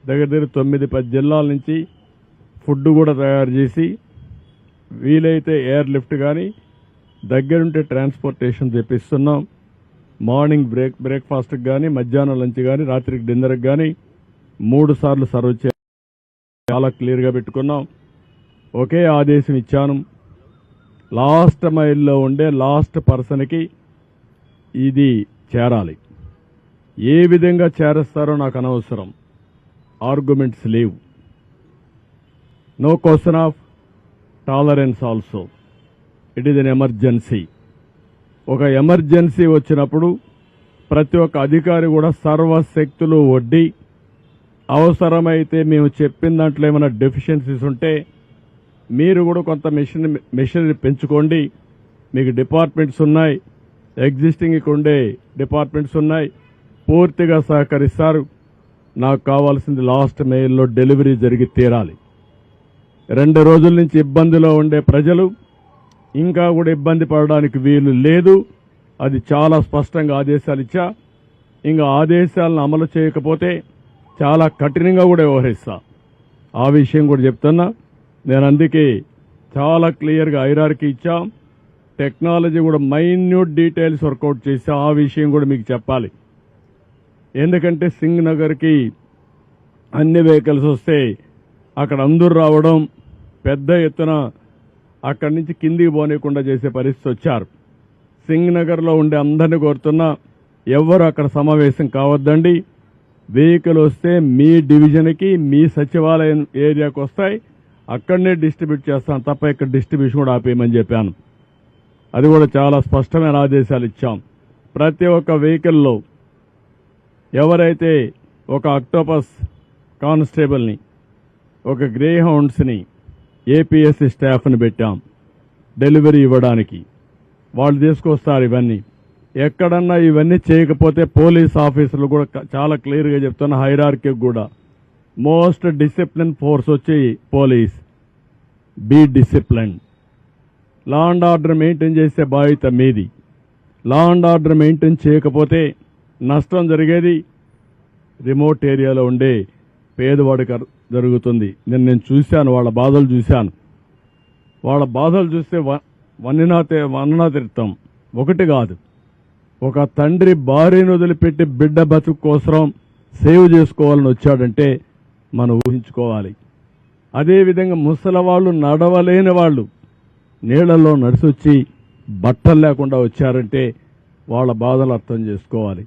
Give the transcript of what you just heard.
దగ్గర 9-10 జిల్లాల నుంచి ఫుడ్ కూడా తయారు చేసి వీలైతే ఎయిర్ లిఫ్ట్ కానీ దగ్గరుంటే ట్రాన్స్పోర్టేషన్ తెప్పిస్తున్నాం. మార్నింగ్ బ్రేక్ఫాస్ట్కి కానీ, మధ్యాహ్నం లంచ్ కానీ, రాత్రికి డిన్నర్కి కానీ 3 సార్లు సర్వ్ చేయాలి. చాలా క్లియర్గా పెట్టుకున్నాం. ఒకే ఆదేశం ఇచ్చాను, లాస్ట్ మైల్లో ఉండే లాస్ట్ పర్సన్కి ఇది చేరాలి. ఏ విధంగా చేరేస్తారో నాకు అనవసరం, ఆర్గ్యుమెంట్స్ లేవు. No question of tolerance also. It is an emergency. ఒక ఎమర్జెన్సీ వచ్చినప్పుడు ప్రతి ఒక్క అధికారి కూడా సర్వశక్తులు ఒడ్డి అవసరమైతే మేము చెప్పిన దాంట్లో ఏమైనా డెఫిషియన్సీస్ ఉంటే మీరు కూడా కొంత మెషినరీ పెంచుకోండి. మీకు డిపార్ట్మెంట్స్ ఉన్నాయి, ఎగ్జిస్టింగ్ ఇక్కడ ఉండే డిపార్ట్మెంట్స్ ఉన్నాయి, పూర్తిగా సహకరిస్తారు. నాకు కావాల్సింది లాస్ట్ మైల్లో డెలివరీ జరిగి తీరాలి. 2 రోజుల నుంచి ఇబ్బందిలో ఉండే ప్రజలు ఇంకా కూడా ఇబ్బంది పడడానికి వీలు లేదు. అది చాలా స్పష్టంగా ఆదేశాలు ఇచ్చా. ఇంకా ఆదేశాలను అమలు చేయకపోతే చాలా కఠినంగా కూడా వ్యవహరిస్తా. ఆ విషయం కూడా చెప్తున్నా. నేను అందుకే చాలా క్లియర్గా హైరార్కీ ఇచ్చాం. టెక్నాలజీ కూడా మైన్యూట్ డీటెయిల్స్ వర్కౌట్ చేసా. ఆ విషయం కూడా మీకు చెప్పాలి. ఎందుకంటే సింగ్ నగర్కి అన్ని వెహికల్స్ వస్తే అక్కడ అందరూ రావడం, పెద్ద ఎత్తున అక్కడి నుంచి కిందికి పోనీయకుండా చేసే పరిస్థితి వచ్చారు. సింగ్ నగర్లో ఉండే అందరినీ కోరుతున్నా, ఎవరు అక్కడ సమావేశం కావద్దండి. వెహికల్ వస్తే మీ డివిజన్కి, మీ సచివాలయం ఏరియాకి వస్తాయి, అక్కడనే డిస్ట్రిబ్యూట్ చేస్తాను తప్ప ఇక్కడ డిస్ట్రిబ్యూషన్ కూడా ఆపేయమని చెప్పాను. అది కూడా చాలా స్పష్టమైన ఆదేశాలు ఇచ్చాం. ప్రతి ఒక్క వెహికల్లో ఎవరైతే ఒక అక్టోపస్ కానిస్టేబుల్ని, ఒక గ్రే హౌండ్స్ని, ఏపీఎస్సీ స్టాఫ్ని పెట్టాం డెలివరీ ఇవ్వడానికి. వాళ్ళు తీసుకొస్తారు ఇవన్నీ. ఎక్కడన్నా ఇవన్నీ చేయకపోతే పోలీస్ ఆఫీసర్లు కూడా చాలా క్లియర్గా చెప్తున్న, హైరార్కీ కూడా మోస్ట్ డిసిప్లిన్ ఫోర్స్ వచ్చి police. Be discipline. Law and order maintain చేసే బాధ్యత మీది. లా అండ్ ఆర్డర్ మెయింటైన్ చేయకపోతే నష్టం జరిగేది రిమోట్ ఏరియాలో ఉండే పేదవాడికి జరుగుతుంది. నేను చూశాను, వాళ్ళ బాధలు చూశాను. వాళ్ళ బాధలు చూస్తే వన్ననా తిరుతాం. ఒకటి కాదు, ఒక తండ్రి భార్యను వదిలిపెట్టి బిడ్డ బతుకు కోసం సేవ్ చేసుకోవాలని వచ్చాడంటే మనం ఊహించుకోవాలి. అదేవిధంగా ముసలవాళ్ళు, నడవలేని వాళ్ళు నీళ్లలో నడిచొచ్చి బట్టలు లేకుండా వచ్చారంటే వాళ్ళ బాధలు అర్థం చేసుకోవాలి.